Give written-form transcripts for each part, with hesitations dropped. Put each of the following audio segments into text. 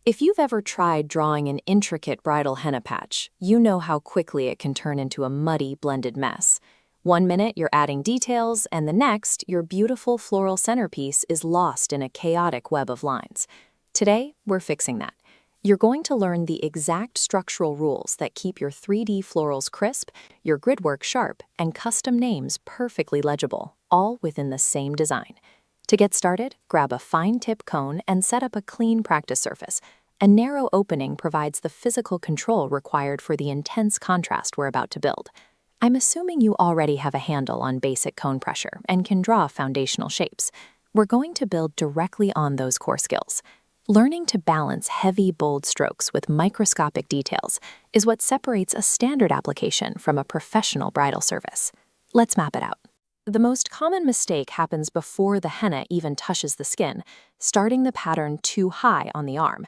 If you've ever tried drawing an intricate bridal henna patch, you know how quickly it can turn into a muddy, blended mess. One minute you're adding details, and the next, your beautiful floral centerpiece is lost in a chaotic web of lines. Today, we're fixing that. You're going to learn the exact structural rules that keep your 3D florals crisp, your grid work sharp, and custom names perfectly legible, all within the same design. To get started, grab a fine tip cone and set up a clean practice surface. A narrow opening provides the physical control required for the intense contrast we're about to build. I'm assuming you already have a handle on basic cone pressure and can draw foundational shapes. We're going to build directly on those core skills. Learning to balance heavy, bold strokes with microscopic details is what separates a standard application from a professional bridal service. Let's map it out. The most common mistake happens before the henna even touches the skin, starting the pattern too high on the arm.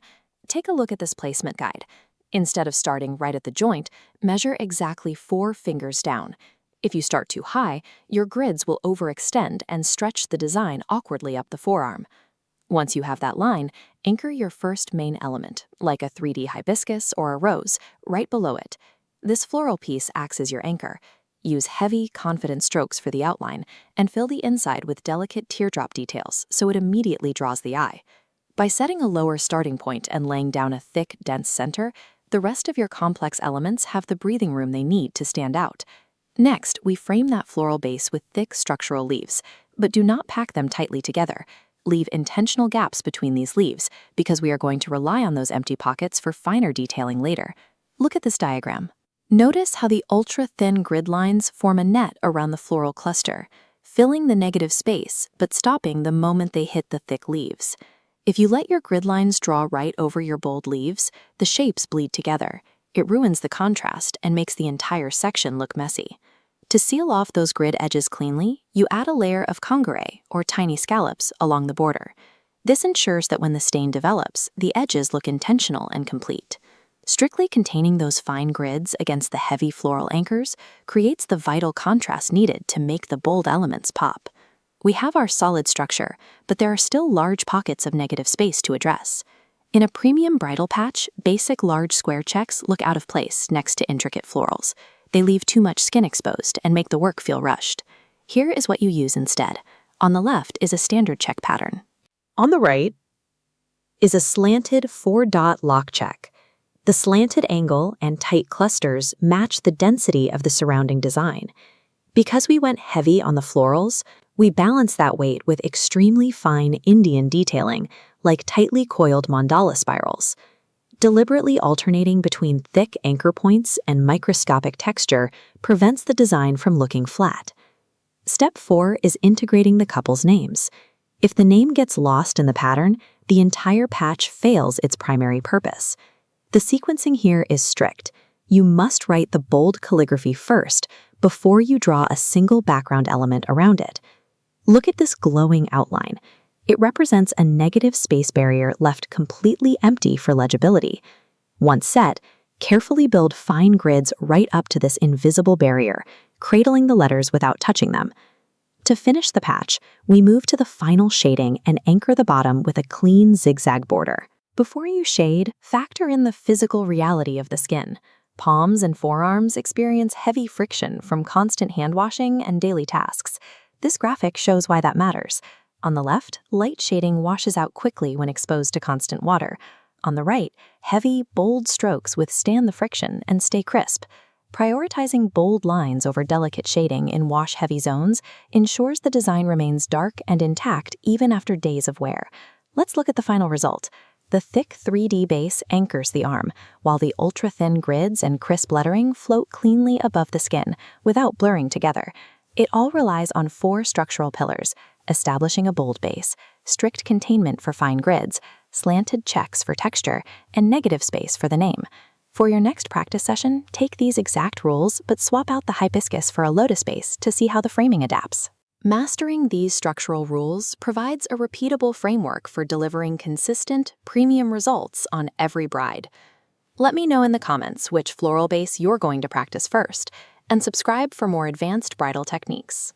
Take a look at this placement guide. Instead of starting right at the joint, measure exactly 4 fingers down. If you start too high, your grids will overextend and stretch the design awkwardly up the forearm. Once you have that line, anchor your first main element, like a 3D hibiscus or a rose, right below it. This floral piece acts as your anchor. Use heavy, confident strokes for the outline and fill the inside with delicate teardrop details so it immediately draws the eye. By setting a lower starting point and laying down a thick, dense center, the rest of your complex elements have the breathing room they need to stand out. Next, we frame that floral base with thick structural leaves, but do not pack them tightly together. Leave intentional gaps between these leaves because we are going to rely on those empty pockets for finer detailing later. Look at this diagram. Notice how the ultra-thin grid lines form a net around the floral cluster, filling the negative space but stopping the moment they hit the thick leaves. If you let your grid lines draw right over your bold leaves, the shapes bleed together. It ruins the contrast and makes the entire section look messy. To seal off those grid edges cleanly, you add a layer of congeries, or tiny scallops, along the border. This ensures that when the stain develops, the edges look intentional and complete. Strictly containing those fine grids against the heavy floral anchors creates the vital contrast needed to make the bold elements pop. We have our solid structure, but there are still large pockets of negative space to address. In a premium bridal patch, basic large square checks look out of place next to intricate florals. They leave too much skin exposed and make the work feel rushed. Here is what you use instead. On the left is a standard check pattern. On the right is a slanted 4-dot lock check. The slanted angle and tight clusters match the density of the surrounding design. Because we went heavy on the florals, we balance that weight with extremely fine Indian detailing, like tightly coiled mandala spirals. Deliberately alternating between thick anchor points and microscopic texture prevents the design from looking flat. Step 4 is integrating the couple's names. If the name gets lost in the pattern, the entire patch fails its primary purpose. The sequencing here is strict. You must write the bold calligraphy first before you draw a single background element around it. Look at this glowing outline. It represents a negative space barrier left completely empty for legibility. Once set, carefully build fine grids right up to this invisible barrier, cradling the letters without touching them. To finish the patch, we move to the final shading and anchor the bottom with a clean zigzag border. Before you shade, factor in the physical reality of the skin. Palms and forearms experience heavy friction from constant hand washing and daily tasks. This graphic shows why that matters. On the left, light shading washes out quickly when exposed to constant water. On the right, heavy, bold strokes withstand the friction and stay crisp. Prioritizing bold lines over delicate shading in wash-heavy zones ensures the design remains dark and intact even after days of wear. Let's look at the final result. The thick 3D base anchors the arm, while the ultra-thin grids and crisp lettering float cleanly above the skin without blurring together. It all relies on 4 structural pillars: establishing a bold base, strict containment for fine grids, slanted checks for texture, and negative space for the name. For your next practice session, take these exact rules but swap out the hibiscus for a lotus base to see how the framing adapts. Mastering these structural rules provides a repeatable framework for delivering consistent, premium results on every bride. Let me know in the comments which floral base you're going to practice first, and subscribe for more advanced bridal techniques.